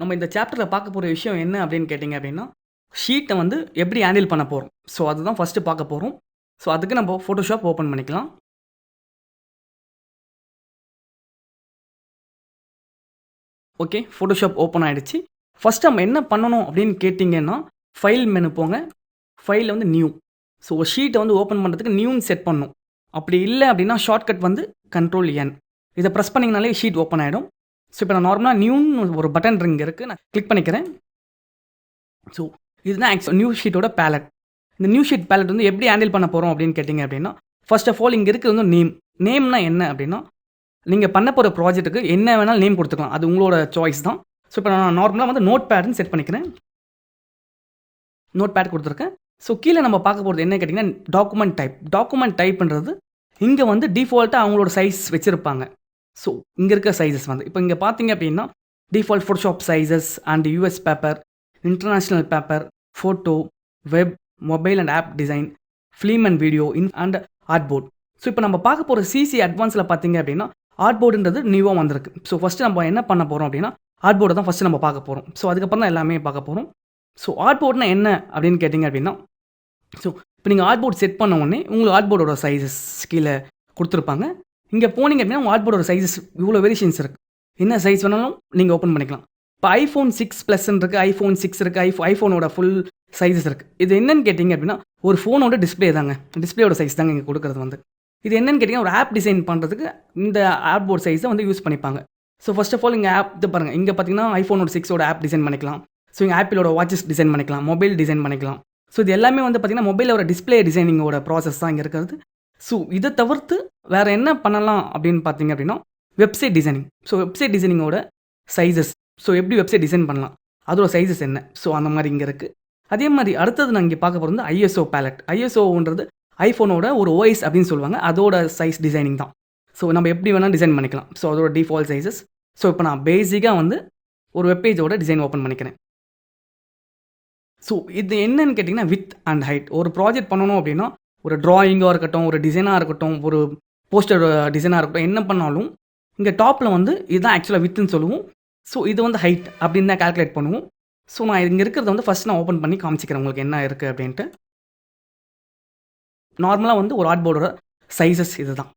நம்ம இந்த சாப்டர்ல பார்க்க போற விஷயம் என்ன அப்படின்னு கேட்டீங்க அப்படின்னா, ஷீட்ட வந்து எப்படி ஹேண்டில் பண்ண போறோம். ஸோ அதுதான் ஃபர்ஸ்ட்டு பார்க்க போறோம். ஸோ அதுக்கு நம்ம Photoshop ஓப்பன் பண்ணிக்கலாம். ஓகே. Photoshop ஓப்பன் ஆயிடுச்சு. ஃபர்ஸ்ட் நம்ம என்ன பண்ணணும் அப்படின்னு கேட்டீங்கன்னா, ஃபைல் மெனு போங்க. ஃபைல்ல வந்து நியூ. ஸோ ஷீட்ட வந்து ஓப்பன் பண்றதுக்கு நியூன்னு செட் பண்ணணும். அப்படி இல்ல அப்படின்னா ஷார்ட்கட் வந்து கண்ட்ரோல் என். இத பிரஸ் பண்ணீங்கனாலே ஷீட் ஓப்பன் ஆயிடும். ஸோ இப்ப நான் நார்மலா நியூன்னு ஒரு பட்டன் இங்க இருக்கு. நான் கிளிக் பண்ணிக்கிறேன். ஸோ இதுதான் நியூ ஷீட்டோட பேலட். இந்த நியூ ஷீட் பேலட் வந்து எப்படி ஹேண்டில் பண்ண போறோம் அப்படின்னு கேட்டீங்க அப்படின்னா, ஃபர்ஸ்ட் ஆஃப் ஆல் இங்க இருக்கிறது வந்து நேம். நேம்னா என்ன அப்படின்னா, நீங்க பண்ண போற ப்ராஜெக்ட்க்கு என்ன வேணாலும் நேம் குடுத்துக்கலாம். அது உங்களோட சாய்ஸ் தான். ஸோ இப்ப நான் நார்மலா வந்து நோட்பேட்ன்னு செட் பண்ணிக்கிறேன். நோட்பேட் குடுத்துருக்கேன். ஸோ கீழ நம்ம பார்க்க போறது என்ன கேட்டீங்கன்னா, டாக்குமென்ட் டைப். டாக்குமென்ட் டைப்ன்றது இங்க வந்து டிஃபால்ட்டா அவங்களோட சைஸ் வச்சிருப்பாங்க. ஸோ இங்க இருக்க சைஸஸ் வந்து இப்ப இங்க பார்த்தீங்க அப்படின்னா, default Photoshop sizes and US paper, international paper, photo, web, mobile and app design, film and video and artboard. So இப்ப நம்ம பார்க்க போற சிசி அட்வான்ஸ்ல பார்த்தீங்க அப்படின்னா, ஆர்ட்போர்டுன்றது நியூவா வந்திருக்கு. ஸோ ஃபர்ஸ்ட் நம்ம என்ன பண்ண போறோம் அப்படின்னா, ஆர்ட்போர்ட தான் ஃபர்ஸ்ட் நம்ம பார்க்க போறோம். ஸோ அதுக்கப்புறம் தான் எல்லாமே பார்க்க போறோம். ஸோ ஆர்ட்போர்ட்னா என்ன அப்படின்னு கேட்டீங்க அப்படின்னா, ஸோ இப்ப நீங்க ஆர்ட்போர்ட் செட் பண்ண உடனே உங்களுக்கு ஆர்ட்போர்டோட சைஸஸ் கீழ குடுத்துருப்பாங்க. இங்க போனீங்க அப்படின்னா, உங்க ஆர்ட்போர்டோட சைஸஸ் இவ்வளோ வேரியேஷன்ஸ் இருக்கு. என்ன சைஸ் வேணாலும் நீங்க ஓப்பன் பண்ணிக்கலாம். இப்ப iPhone 6 Plusன்னு இருக்கு, iPhone 6 இருக்கு, iPhoneஓட ஃபுல் சைஸஸ் இருக்கு. இது என்னன்னு கேட்டீங்க அப்படின்னா, ஒரு ஃபோனோட டிஸ்ப்ளே தாங்க. டிஸ்ப்ளேயோட சைஸ் தாங்க இங்க குடுக்குறது வந்து. இது என்னன்னு கேட்டீங்கன்னா, ஒரு ஆப் டிசைன் பண்றதுக்கு இந்த ஆர்ட்போர்ட் சைஸ வந்து யூஸ் பண்ணிப்பாங்க. ஸோ ஃபர்ஸ்ட் ஆஃப் ஆல் இங்க ஆப் இது பாருங்க. இங்க பார்த்தீங்கன்னா, iPhoneஓட 6ஓட ஆப் டிசைன் பண்ணிக்கலாம். ஸோ இங்க ஆப்பிளோட வாட்சஸ் டிசைன் பண்ணிக்கலாம். மொபைல் டிசைன் பண்ணிக்கலாம். ஸோ இது எல்லாமே வந்து பார்த்தீங்கன்னா, மொபைலோட டிஸ்ப்ளே டிசைனிங்கோட ப்ராசஸ் தான் இங்க இருக்கிறது. ஸோ இத தவிர்த்து வேற என்ன பண்ணலாம் அப்படின்னு பார்த்தீங்க அப்படின்னா, வெப்சைட் டிசைனிங். ஸோ வெப்சைட் டிசைனிங்கோட சைஸஸ். ஸோ எப்படி வெப்சைட் டிசைன் பண்ணலாம்? அதோட சைஸஸ் என்ன? ஸோ அந்த மாரி இங்க இருக்கு. அதே மாரி அடுத்தது நான் இங்க பார்க்க போறது வந்து ISO பேலட். ISOன்றது iPhoneஓட ஒரு OS அப்படின்னு சொல்லுவாங்க. அதோட சைஸ் டிசைனிங் தான். ஸோ நம்ம எப்படி வேணாலும் டிசைன் பண்ணிக்கலாம். ஸோ அதோட டிஃபால்ட் சைஸஸ். ஸோ இப்ப நான் பேசிக்கா வந்து ஒரு வெப் பேஜோட டிசைன் ஓப்பன் பண்ணிக்கிறேன். ஸோ இது என்னன்னு கேட்டீங்கன்னா, விட்த் அண்ட் ஹைட். ஒரு ப்ராஜெக்ட் பண்ணணும் அப்படின்னா, ஒரு டிராயிங்கா இருக்கட்டும், ஒரு டிசைனா இருக்கட்டும், ஒரு போஸ்டர் டிசைனா இருக்கட்டும், என்ன பண்ணாலும் இங்க டாப்ல வந்து இதுதான் ஆக்சுவலா விட்த்ன்னு சொல்லுவோம். ஸோ இது வந்து ஹைட் அப்படின்னு தான் கால்குலேட் பண்ணுவோம். ஸோ நான் இங்க இருக்கிறத வந்து ஃபர்ஸ்ட் நான் ஓப்பன் பண்ணி காமிச்சுக்கிறேன் உங்களுக்கு என்ன இருக்கு அப்படின்ட்டு. நார்மலா வந்து ஒரு ஆர்ட்போர்டோட சைஸஸ் இதுதான்.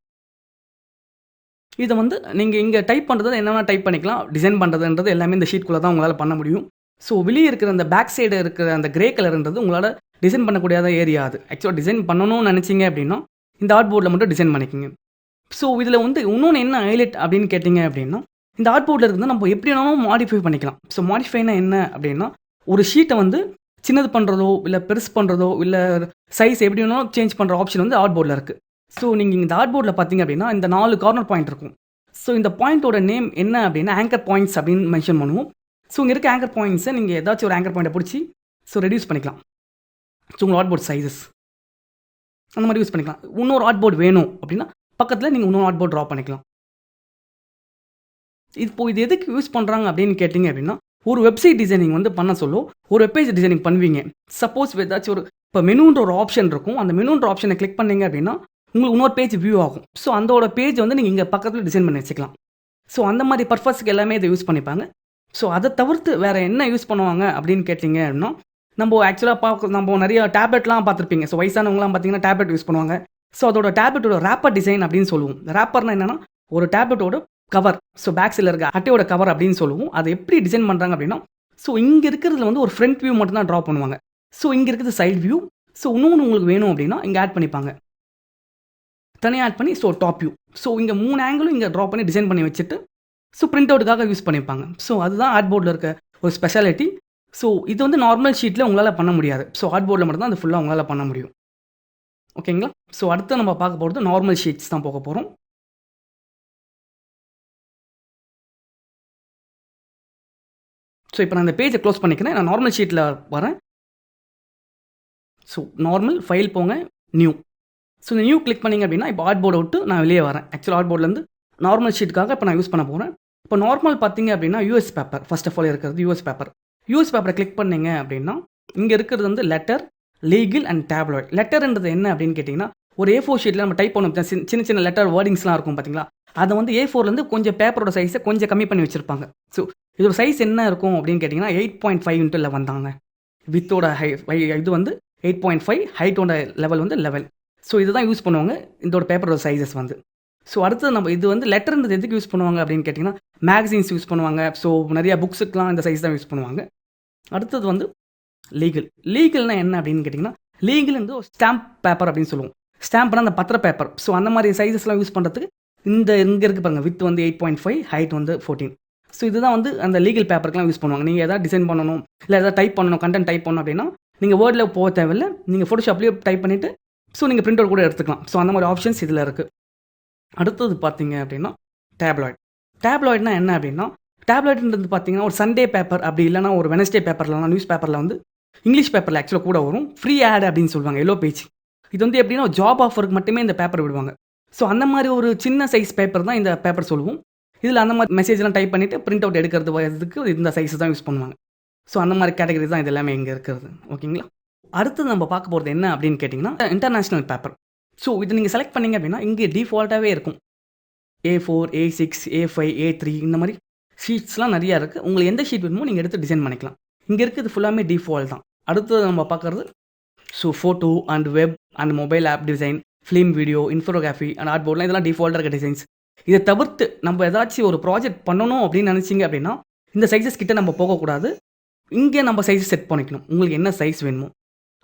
இத வந்து நீங்க இங்க டைப் பண்றது என்ன வேணா டைப் பண்ணிக்கலாம். டிசைன் பண்றதுன்றது எல்லாமே இந்த ஷீட்குள்ள தான் உங்களால பண்ண முடியும். ஸோ வெளிய இருக்கிற அந்த பேக் சைடு இருக்கிற அந்த கிரே கலர்ன்றது உங்களால டிசைன் பண்ணக்கூடியாத ஏரியா அது. ஆக்சுவலா டிசைன் பண்ணணும்னு நெனச்சீங்க அப்படின்னா, இந்த ஆர்ட்போர்ட்ல மட்டும் டிசைன் பண்ணிக்கங்க. ஸோ இதுல வந்து இன்னொன்னு என்ன ஹைலைட் அப்படின்னு கேட்டீங்க அப்படின்னா, இந்த ஆர்ட்போர்ட்ல இருக்கிறத நம்ம எப்படி வேணாலும் மாடிஃபை பண்ணிக்கலாம். ஸோ மாடிஃபைனா என்ன அப்படின்னா, ஒரு ஷீட்ட வந்து சின்னது பண்றதோ, இல்ல பெருசு பண்றதோ, இல்ல சைஸ் எப்படி வேணாலும் சேஞ்ச் பண்ற ஆப்ஷன் வந்து ஆர்ட்போர்ட்ல இருக்கு. ஸோ நீங்க இந்த ஆர்ட்போர்ட்ல பார்த்தீங்க அப்படின்னா, இந்த 4 கார்னர் பாயிண்ட் இருக்கும். ஸோ இந்த பாயிண்ட்டோட நேம் என்ன அப்படின்னா, ஆங்கர் பாயிண்ட்ஸ் அப்படின்னு மென்ஷன் பண்ணுவோம். ஸோ இங்க இருக்க ஆங்கர் பாயிண்ட்ஸ நீங்க ஏதாச்சும் ஒரு ஆங்கர் பாயிண்ட்ட புடிச்சு, ஸோ ரெடியூஸ் பண்ணிக்கலாம். ஸோ உங்க ஆர்ட்போர்ட் சைஸஸ் அந்த மாரி யூஸ் பண்ணிக்கலாம். இன்னொரு ஆர்ட்போர்ட் வேணும் அப்படின்னா, பக்கத்துல நீங்க இன்னொரு ஆர்ட்போர்ட் டிரா பண்ணிக்கலாம். இப்போ இது எதுக்கு யூஸ் பண்றாங்க அப்படின்னு கேட்டீங்க அப்படின்னா, ஒரு வெப்சைட் டிசைனிங் வந்து பண்ண சொல்ல, ஒரு வெப் பேஜ் டிசைனிங் பண்ணுவீங்க. சப்போஸ் ஏதாச்சும் ஒரு இப்ப மெனுன்ற ஒரு ஆப்ஷன் இருக்கும். அந்த மெனுன்ற ஆப்ஷன கிளிக் பண்ணீங்க அப்படின்னா, உங்களுக்கு இன்னொரு பேஜ் வியூ ஆகும். ஸோ அந்தோட பேஜ் வந்து நீங்க இங்க பக்கத்துல டிசைன் பண்ணி வச்சுக்கலாம். ஸோ அந்த மாரி பர்ப்பஸ்க்கு எல்லாமே இத யூஸ் பண்ணிப்பாங்க. ஸோ அத தவிர்த்து வேற என்ன யூஸ் பண்ணுவாங்க அப்படின்னு கேட்டீங்க அப்படின்னா, நம்ப ஆக்சுவலா நம்ப நெறைய டேப்லெட்லாம் பார்த்திருப்பீங்க. ஸோ வயசானவங்கலாம் பார்த்தீங்கன்னா, டேப்லெட் யூஸ் பண்ணுவாங்க. ஸோ அதோட டேப்லெட்டோட ராப்பர் டிசைன் அப்படின்னு சொல்லுவோம். ராப்பர்னா என்னன்னா, ஒரு டேப்லெட்டோட கவர். ஸோ பேக் சைட்ல இருக்க அட்டையோட கவர் அப்படின்னு சொல்லுவோம். அத எப்படி டிசைன் பண்றாங்க அப்படின்னா, ஸோ இங்க இருக்கிறதுல வந்து ஒரு ஃப்ரண்ட் வியூ மட்டும் தான் டிரா பண்ணுவாங்க. ஸோ இங்க இருக்கிறது சைட் வியூ. ஸோ இன்னொன்னு உங்களுக்கு வேணும் அப்படின்னா, இங்க ஆட் பண்ணிப்பாங்க. தனியா ஆட் பண்ணி டாப் வியூ. ஸோ இங்க 3 ஆங்கிளும் இங்க டிரா பண்ணி டிசைன் பண்ணி வச்சுட்டு, ஸோ பிரிண்ட் அவுட்க்காக யூஸ் பண்ணிப்பாங்க. ஸோ அதுதான் ஆர்ட்போர்ட்ல இருக்க ஒரு ஸ்பெஷாலிட்டி. ஸோ இது வந்து நார்மல் ஷீட்ல உங்களால பண்ண முடியாது. ஸோ ஆர்ட்போர்ட்ல மட்டும் தான் அது ஃபுல்லா உங்களால பண்ண முடியும். ஓகேங்களா? ஸோ அடுத்து நம்ம பார்க்க போறது நார்மல் ஷீட்ஸ் தான் போக போறோம். ஸோ இப்ப நான் இந்த பேஜ க்ளோஸ் பண்ணிக்கிறேன். நான் நார்மல் ஷீட்ல வரேன். ஸோ நார்மல் ஃபைல் போங்க, நியூ. ஸோ இந்த நியூ கிளிக் பண்ணீங்க அப்படின்னா, இப்போ ஆர்ட்போர்ட விட்டு நான் வெளிய வரேன். ஆக்சுவலா ஆர்ட்போர்ட்லேருந்து நார்மல் ஷீட்டுக்காக இப்ப நான் யூஸ் பண்ண போறேன். இப்போ நார்மல் பார்த்தீங்க அப்படின்னா, US paper first of all இருக்கிறது யுஎஸ் பேப்பர். யுஎஸ் பேப்பர கிளிக் பண்ணீங்க அப்படின்னா, இங்க இருக்கிறது வந்து லெட்டர், லீகல் அண்ட் டேப்லாய்ட். லெட்டர்ன்றது என்ன அப்படின்னு கேட்டீங்கன்னா, ஒரு A4 ஷீட்ல நம்ம டைப் பண்ணுவோம். சின்ன சின்ன லெட்டர் வேர்டிங்ஸ்லாம் இருக்கும் பார்த்தீங்களா? அத வந்து A4லேருந்து கொஞ்சம் பேப்பரோட சைஸ கொஞ்சம் கம்மி பண்ணி வச்சிருப்பாங்க. ஸோ இதோட சைஸ் என்ன இருக்கும் அப்படின்னு கேட்டிங்கன்னா 8.5 × 11 தாங்க. வித்தோட இது வந்து 8.5, ஹைட்டோட லெவல் வந்து 11. ஸோ இதுதான் யூஸ் பண்ணுவாங்க இதோட பேப்பரோட சைஸஸ் வந்து. ஸோ அடுத்தது நம்ம இது வந்து லெட்டர்ன்றது எதுக்கு யூஸ் பண்ணுவாங்க அப்படின்னு கேட்டிங்கன்னா மேகசின்ஸ் யூஸ் பண்ணுவாங்க. ஸோ நிறையா புக்ஸுக்கெலாம் இந்த சைஸ் தான் யூஸ் பண்ணுவாங்க. அடுத்தது வந்து லீகல்னா என்ன அப்படின்னு கேட்டிங்கன்னா லீகல் வந்து ஒரு ஸ்டாம்ப் பேப்பர் அப்படின்னு சொல்லுவோம். ஸ்டாம்ப்னா அந்த பத்திர பேப்பர். ஸோ அந்த மாதிரி சைஸஸ்லாம் யூஸ் பண்ணுறதுக்கு இங்கே இருக்குது பாருங்கள், வித் வந்து 8.5, ஹைட் வந்து 14. ஸோ இதுதான் வந்து அந்த லீகல் பேப்பருக்குலாம் யூஸ் பண்ணுவாங்க. நீங்கள் எதாவது டிசைன் பண்ணணும், இல்லை எதாவது டைப் பண்ணணும், கண்டென்ட் டைப் பண்ணணும் அப்படின்னா நீங்கள் வேர்டில் போக தேவையில்லை, நீங்கள் ஃபோட்டோஷாப்லேயே டைப் பண்ணிவிட்டு ஸோ நீங்கள் பிரிண்ட் அவுட் கூட எடுத்துக்கலாம். ஸோ அந்த மாதிரி ஆப்ஷன்ஸ் இதில் இருக்குது. அடுத்தது பார்த்தீங்க அப்படின்னா டேப்லாய்ட்னா என்ன அப்படின்னா டேப்லாய்டுன்றது பார்த்தீங்கன்னா ஒரு சண்டே பேப்பர் அப்படி இல்லைனா ஒரு வெனஸ்டே பேப்பர்லாம் நியூஸ் பேப்பரில் வந்து இங்கிலீஷ் பேப்பரில் ஆக்சுவலாக கூட வரும் ஃப்ரீ ஆட் அப்படின்னு சொல்லுவாங்க, எல்லோ பேஜ். இது வந்து எப்படின்னா ஜாப் ஆஃபருக்கு மட்டுமே இந்த பேப்பர் விடுவாங்க. ஸோ அந்த மாதிரி ஒரு சின்ன சைஸ் பேப்பர் தான் இந்த பேப்பர் சொல்லுவோம். இதில் அந்த மாதிரி மெசேஜ்லாம் டைப் பண்ணிவிட்டு பிரிண்ட் அவுட் எடுக்கிறது வரதுக்கு இந்த சைஸ் தான் யூஸ் பண்ணுவாங்க. ஸோ அந்த மாதிரி கேட்டகரி தான் இது எல்லாமே இங்கே இருக்கிறது. ஓகேங்களா? அடுத்தது நம்ம பார்க்க போகிறது என்ன அப்படின்னு கேட்டிங்கன்னா இன்டர்நேஷ்னல் பேப்பர். ஸோ இது நீங்கள் செலக்ட் பண்ணிங்க அப்படின்னா இங்கே டிஃபால்ட்டாகவே இருக்கும். A4, A6, A5, A3 இந்த மாதிரி ஷீட்ஸ்லாம் நிறையா இருக்குது. உங்களுக்கு எந்த ஷீட் வேணுமோ நீங்கள் எடுத்து டிசைன் பண்ணிக்கலாம். இங்கே இருக்கிறது ஃபுல்லாமே டிஃபால்ட் தான். அடுத்தது நம்ம பார்க்குறது photo and web and mobile app design, film, video, infography and art போர்ட்லாம் இதெல்லாம் டிஃபால்ட்டாக இருக்க டிசைன்ஸ். இதை தவிர்த்து நம்ம ஏதாச்சும் ஒரு ப்ராஜெக்ட் பண்ணணும் அப்படின்னு நினச்சிங்க அப்படின்னா இந்த சைஸஸ் கிட்ட நம்ம போகக்கூடாது. இங்கே நம்ம சைஸ் செட் பண்ணிக்கணும், உங்களுக்கு என்ன சைஸ் வேணுமோ.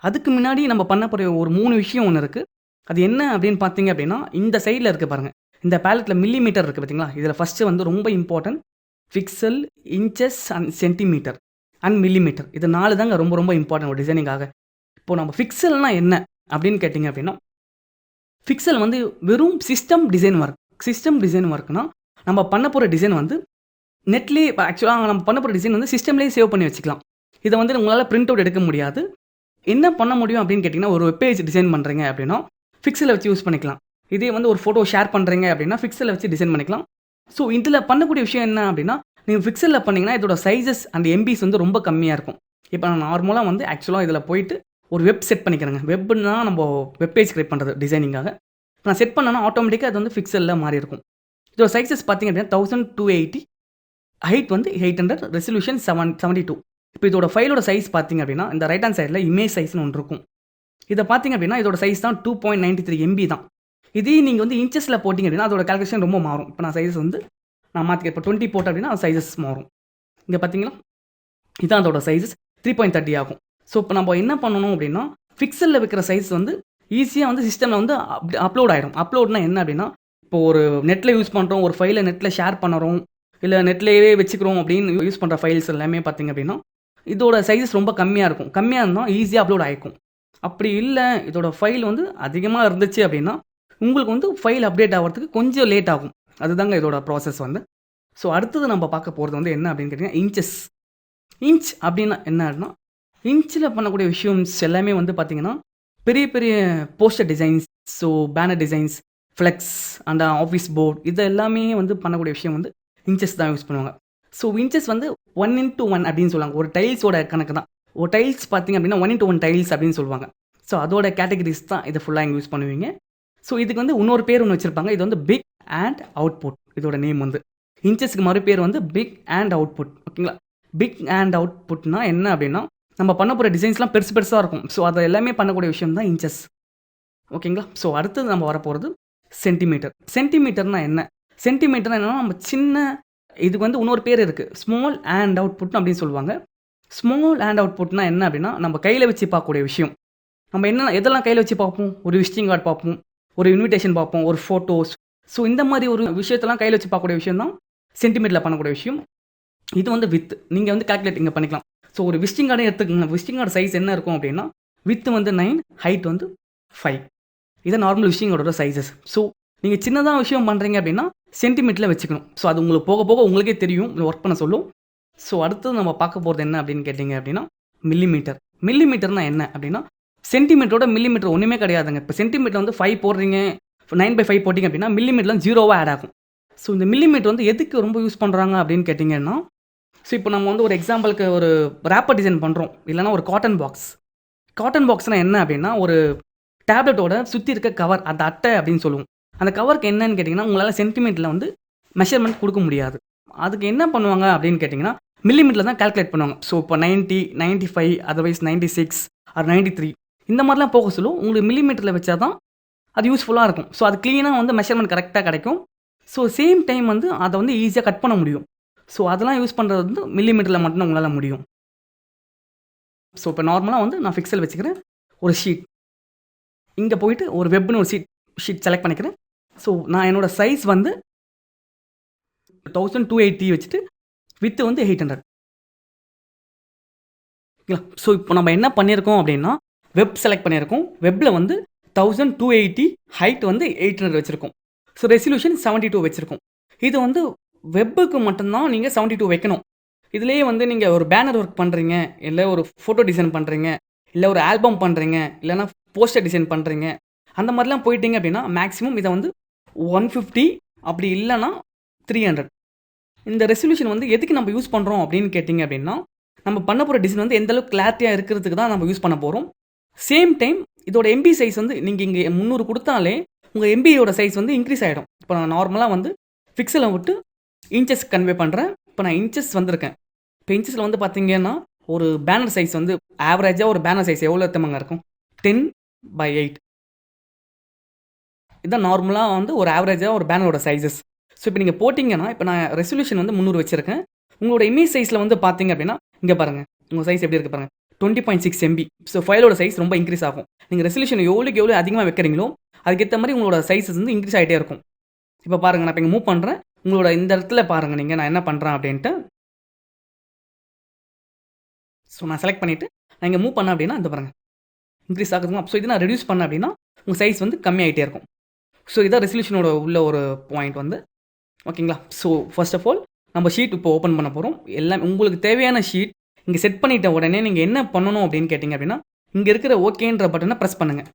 அதுக்கு முன்னாடி நம்ம பண்ண போகிற ஒரு 3 விஷயம் ஒன்று இருக்குது. அது என்ன அப்படின்னு பார்த்தீங்க அப்படின்னா இந்த சைடில் இருக்குது பாருங்கள், இந்த பேலட்டில் மில்லிமீட்டர் இருக்குது பார்த்தீங்களா. இதில் ஃபஸ்ட்டு வந்து ரொம்ப important pixel, inches and centimetre and millimetre. இது 4 தாங்க ரொம்ப ரொம்ப இம்பார்ட்டன்ட் ஒரு டிசைனிங்காக. இப்போது நம்ம பிக்சல்னால் என்ன அப்படின்னு கேட்டிங்க அப்படின்னா பிக்சல் வந்து வெறும் சிஸ்டம் டிசைன் ஒர்க்னா நம்ம பண்ண போகிற டிசைன் வந்து நெட்லேயே ஆக்சுவலாக நம்ம பண்ண போகிற டிசைன் வந்து சிஸ்டம்லேயே சேவ் பண்ணி வச்சுக்கலாம். இதை வந்து உங்களால் பிரிண்ட் அவுட் எடுக்க முடியாது. என்ன பண்ண முடியும் அப்படின்னு கேட்டிங்கன்னா ஒரு வெப் பேஜ் டிசைன் பண்ணுறீங்க அப்படின்னா பிக்சலை வச்சு யூஸ் பண்ணிக்கலாம். இதே வந்து ஒரு ஃபோட்டோ ஷேர் பண்ணுறீங்க அப்படின்னா பிக்சலை வச்சு டிசைன் பண்ணிக்கலாம். ஸோ இதில் பண்ணக்கூடிய விஷயம் என்ன அப்படின்னா நீங்கள் பிக்சலில் பண்ணிங்கன்னா இதோட சைஸஸ் அண்ட் எம்பிஸ் வந்து ரொம்ப கம்மியாக இருக்கும். இப்போ நான் நார்மலாக வந்து ஆக்சுவலாக இதில் போயிட்டு ஒரு வெப் செட் பண்ணிக்கிறேங்க. வெப்னா நம்ம வெப் பேஜ் கிரியேட் பண்ணுறது டிசைனிங்காக. இப்போ நான் செட் பண்ணேன்னா ஆட்டோமேட்டிக்காக அது வந்து பிக்சலில் மாறி இருக்கும். இதோட சைஸஸ் பார்த்தீங்க அப்படின்னா 1280, ஹைட் வந்து 800, ரெசல்யூஷன் 772. இப்போ இதோட ஃபைலோட சைஸ் பார்த்தீங்க அப்படின்னா இந்த ரைட் ஹேண்ட் சைடில் இமேஜ் சைஸ்னு ஒன்று இருக்கும். இதை பார்த்தீங்க அப்படின்னா இதோட சைஸ் தான் 2.93 MB தான். இதே நீங்கள் வந்து இன்ச்சஸில் போட்டிங்க அப்படின்னா அதோட கால்குலேஷன் ரொம்ப மாறும். இப்போ நான் சைஸ் வந்து நான் மாற்றிக்க இப்போ 20 போட்டேன் அப்படின்னா அது சைஸஸ் மாறும். இங்கே பார்த்தீங்களா இதுதான் அதோட சைஸஸ் 3.30 ஆகும். ஸோ இப்போ நம்ம என்ன பண்ணணும் அப்படின்னா பிக்சலில் வைக்கிற சைஸ் வந்து ஈஸியாக வந்து சிஸ்டமில் வந்து அப்லோட் ஆகிடும். அப்லோட்னா என்ன அப்படின்னா இப்போ ஒரு நெட்டில் யூஸ் பண்ணுறோம், ஒரு ஃபைலை நெட்டில் ஷேர் பண்ணுறோம், இல்லை நெட்லேயே வச்சுக்கிறோம் அப்படின்னு யூஸ் பண்ணுற ஃபைல்ஸ் எல்லாமே பார்த்திங்க அப்படின்னா இதோட சைஸஸ் ரொம்ப கம்மியாக இருக்கும். கம்மியாக இருந்தால் ஈஸியாக அப்லோட் ஆகிக்கும். அப்படி இல்லை இதோட ஃபைல் வந்து அதிகமாக இருந்துச்சு அப்படின்னா உங்களுக்கு வந்து ஃபைல் அப்டேட் ஆகிறதுக்கு கொஞ்சம் லேட் ஆகும். அதுதாங்க இதோட ப்ராசஸ் வந்து. ஸோ அடுத்தது நம்ம பார்க்க போகிறது வந்து என்ன அப்படின்னு கேட்டிங்கன்னா இன்ச் அப்படின்னா என்னன்னா இன்ச்சில் பண்ணக்கூடிய விஷயம்ஸ் எல்லாமே வந்து பார்த்திங்கன்னா பெரிய பெரிய poster designs, so banner designs, flex and office board இது எல்லாமே வந்து பண்ணக்கூடிய விஷயம் வந்து இன்ச்சஸ் தான் யூஸ் பண்ணுவாங்க. ஸோ இன்ச்சஸ் வந்து 1:1 அப்படின்னு சொல்லுவாங்க. ஒரு டைல்ஸோட கணக்கு தான். ஒரு டைல்ஸ் பார்த்திங்க அப்படின்னா 1:1 டைல்ஸ் அப்படின்னு சொல்லுவாங்க. ஸோ அதோட கேட்டகரிஸ் தான் இதை ஃபுல்லாக இங்கே யூஸ் பண்ணுவீங்க. ஸோ இதுக்கு வந்து இன்னொரு பேர் ஒன்று வச்சுருப்பாங்க. இது வந்து பிக் அண்ட் அவுட்புட். இதோட நேம் வந்து இன்ச்சஸ்க்கு மறுபேர் வந்து பிக் அண்ட் அவுட்புட். ஓகேங்களா? பிக் அண்ட் அவுட்புட்னா என்ன அப்படின்னா நம்ம பண்ண போகிற டிசைன்ஸ்லாம் பெருசாக இருக்கும். ஸோ அதை எல்லாமே பண்ணக்கூடிய விஷயம் தான் இன்ச்சஸ். ஓகேங்களா? ஸோ அடுத்தது நம்ம வரப்போகிறது சென்டிமீட்டர்னா என்ன? சென்டிமீட்டர்னா என்னன்னா நம்ம சின்ன இதுக்கு வந்து இன்னொரு பேர் இருக்குது, ஸ்மால் அண்ட் அவுட்புட் அப்படின்னு சொல்லுவாங்க. ஸ்மால் அண்ட் அவுட்புட்னா என்ன அப்படின்னா நம்ம கையில் வச்சு பார்க்கக்கூடிய விஷயம். நம்ம என்ன எதெல்லாம் கையில் வச்சு பார்ப்போம்? ஒரு விசிட்டிங் கார்டு பார்ப்போம், ஒரு இன்விடேஷன் பார்ப்போம், ஒரு ஃபோட்டோஸ். ஸோ இந்த மாதிரி ஒரு விஷயத்தெல்லாம் கையில் வச்சு பார்க்கக்கூடிய விஷயம் தான் சென்டிமீட்டரில் பண்ணக்கூடிய விஷயம். இது வந்து வித் நீங்கள் வந்து கால்குலேட் இங்கே பண்ணிக்கலாம். ஸோ ஒரு விசிட்டிங் கார்டே எடுத்துக்கோங்க. விசிட்டிங் கார்டு சைஸ் என்ன இருக்கும் அப்படின்னா வித் வந்து 9, ஹைட் வந்து 5. இதை நார்மல் விசிட்டிங் கார்டோட சைஸஸ். ஸோ நீங்கள் சின்னதாக விஷயம் பண்ணுறீங்க அப்படின்னா சென்டிமீட்டரில் வச்சுக்கணும். ஸோ அது உங்களுக்கு போக போக உங்களுக்கே தெரியும், ஒர்க் பண்ண சொல்லும். ஸோ அடுத்தது நம்ம பார்க்க போகிறது என்ன அப்படின்னு கேட்டிங்க அப்படின்னா மில்லிமீட்டர்னா என்ன அப்படின்னா சென்டிமீட்டரோட மில்லிமீட்டர் ஒன்றுமே கிடையாதுங்க. இப்போ சென்டிமீட்டர் வந்து 5 போடுறீங்க, 9/5 போட்டிங்க அப்படின்னா மில்லிமீட்டர்லாம் 0வாக ஆட் ஆகும். ஸோ இந்த மில்லிமீட்டர் வந்து எதுக்கு ரொம்ப யூஸ் பண்ணுறாங்க அப்படின்னு கேட்டிங்கன்னா ஸோ இப்போ நம்ம வந்து ஒரு எக்ஸாம்பிளுக்கு ஒரு ரேப்பர் டிசைன் பண்ணுறோம், இல்லைனா ஒரு காட்டன் பாக்ஸ்னால் என்ன அப்படின்னா ஒரு டேப்லெட்டோட சுற்றி இருக்க கவர், அந்த அட்டை அப்படின்னு சொல்லுவோம். அந்த கவருக்கு என்னன்னு கேட்டிங்கன்னா உங்களால் சென்டிமீட்டரில் வந்து மெஷர்மெண்ட் கொடுக்க முடியாது. அதுக்கு என்ன பண்ணுவாங்க அப்படின்னு கேட்டிங்கன்னா மில்லிமீட்டரில் தான் கால்குலேட் பண்ணுவாங்க. ஸோ இப்போ 90, 95 அதர்வைஸ் 96 ஆர் 93 இந்த மாதிரிலாம் போக சொல்லும். உங்களுக்கு மில்லிமீட்டரில் வச்சா தான் அது யூஸ்ஃபுல்லாக இருக்கும். ஸோ அது க்ளீனாக வந்து மெஷர்மெண்ட் கரெக்டாக கிடைக்கும். ஸோ சேம் டைம் வந்து அதை வந்து ஈஸியாக கட் பண்ண முடியும். ஸோ அதெல்லாம் யூஸ் பண்ணுறது வந்து மில்லிமீட்டரில் மட்டும் உங்களால் முடியும். ஸோ இப்போ நார்மலாக வந்து நான் ஃபிக்சல் வச்சுக்கிறேன். ஒரு ஷீட் இங்கே போயிட்டு ஒரு வெப்னு ஒரு ஷீட் செலக்ட் பண்ணிக்கிறேன். ஸோ நான் என்னோட சைஸ் வந்து 1280 வச்சுட்டு வித் வந்து 800. ஓகேங்களா? ஸோ இப்போ நம்ம என்ன பண்ணியிருக்கோம் அப்படின்னா வெப் செலக்ட் பண்ணியிருக்கோம். வெப்பில் வந்து 1280 ஹைட் வந்து 800 வச்சுருக்கோம். ஸோ ரெசல்யூஷன் 72 வச்சுருக்கோம். இது வந்து வெப்புக்கு மட்டும்தான் நீங்கள் 72 வைக்கணும். இதுலேயே வந்து நீங்கள் ஒரு பேனர் ஒர்க் பண்ணுறீங்க, இல்லை ஒரு ஃபோட்டோ டிசைன் பண்ணுறீங்க, இல்லை ஒரு ஆல்பம் பண்ணுறீங்க, இல்லைனா போஸ்டர் டிசைன் பண்ணுறீங்க, அந்த மாதிரிலாம் போயிட்டீங்க அப்படின்னா மேக்ஸிமம் இதை வந்து 150 அப்படி இல்லைனா 300. இந்த ரெசல்யூஷன் வந்து எதுக்கு நம்ம யூஸ் பண்ணுறோம் அப்படின்னு கேட்டிங்க அப்படின்னா நம்ம பண்ண போகிற டிசைன் வந்து எந்த அளவுக்கு கிளாரிட்டியாக இருக்கிறதுக்கு தான் நம்ம யூஸ் பண்ண போகிறோம். சேம் டைம் இதோட எம்பி சைஸ் வந்து நீங்கள் இங்கே 300 கொடுத்தாலே உங்கள் எம்பியோட சைஸ் வந்து இன்க்ரீஸ் ஆகிடும். இப்போ நான் நார்மலாக வந்து பிக்சலை விட்டு இன்ச்சஸ் கன்வே பண்ணுறேன். இப்போ நான் இன்ச்சஸ் வந்திருக்கேன். இப்போ இன்ச்சஸில் வந்து பார்த்தீங்கன்னா ஒரு பேனர் சைஸ் வந்து ஆவரேஜாக ஒரு பேனர் சைஸ் எவ்வளோ எத்தமாங்க இருக்கும்? 10/8. இதுதான் நார்மலாக வந்து ஒரு ஆவரேஜாக ஒரு பேனரோட சைஸஸ். ஸோ இப்போ நீங்கள் போட்டிங்கன்னா இப்போ நான் ரெசல்யூஷன் வந்து 300 வச்சுருக்கேன். உங்களோட இமேஜ் சைஸில் வந்து பார்த்தீங்க அப்படின்னா இங்கே பாருங்கள் உங்கள் சைஸ் எப்படி இருக்குது பாருங்கள் 20.6 MB. ஸோ ஃபைலோட சைஸ் ரொம்ப இன்க்ரீஸ் ஆகும். நீங்கள் ரெசல்யூஷன் எவ்வளோ அதிகமாக வைக்கிறீங்களோ அதுக்கேற்ற மாதிரி உங்களோட சைஸஸ் வந்து இன்க்ரீஸ் ஆகிட்டே இருக்கும். இப்போ பாருங்கள் நான் இப்போ இங்கே மூவ் பண்ணுறேன். உங்களோட இந்த இடத்துல பாருங்கள் நீங்கள் நான் என்ன பண்ணுறேன் அப்படின்ட்டு. ஸோ நான் செலக்ட் பண்ணிவிட்டு நான் இங்கே மூவ் பண்ணேன் அப்படின்னா இந்த பாருங்கள் இன்க்ரீஸ் ஆகுதுங்க. ஸோ இது நான் ரெடியூஸ் பண்ணேன் அப்படின்னா உங்கள் சைஸ் வந்து கம்மியாகிட்டே இருக்கும். ஸோ இதான் ரெசல்யூஷனோட உள்ள ஒரு பாயிண்ட் வந்து. ஓகேங்களா? ஸோ ஃபர்ஸ்ட் ஆஃப் ஆல் நம்ம ஷீட் இப்போ ஓப்பன் பண்ண போகிறோம். எல்லாம் உங்களுக்கு தேவையான ஷீட் இங்கே செட் பண்ணிட்ட உடனே நீங்கள் என்ன பண்ணணும் அப்படின்னு கேட்டிங்க அப்படின்னா இங்கே இருக்கிற ஓகேன்ற பட்டனை ப்ரெஸ் பண்ணுங்கள்.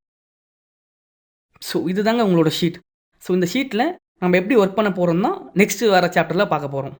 ஸோ இதுதாங்க உங்களோட ஷீட். ஸோ இந்த ஷீட்டில் நம்ம எப்படி ஒர்க் பண்ண போகிறோம்னா நெக்ஸ்ட்டு வர சாப்டரில் பார்க்க போகிறோம்.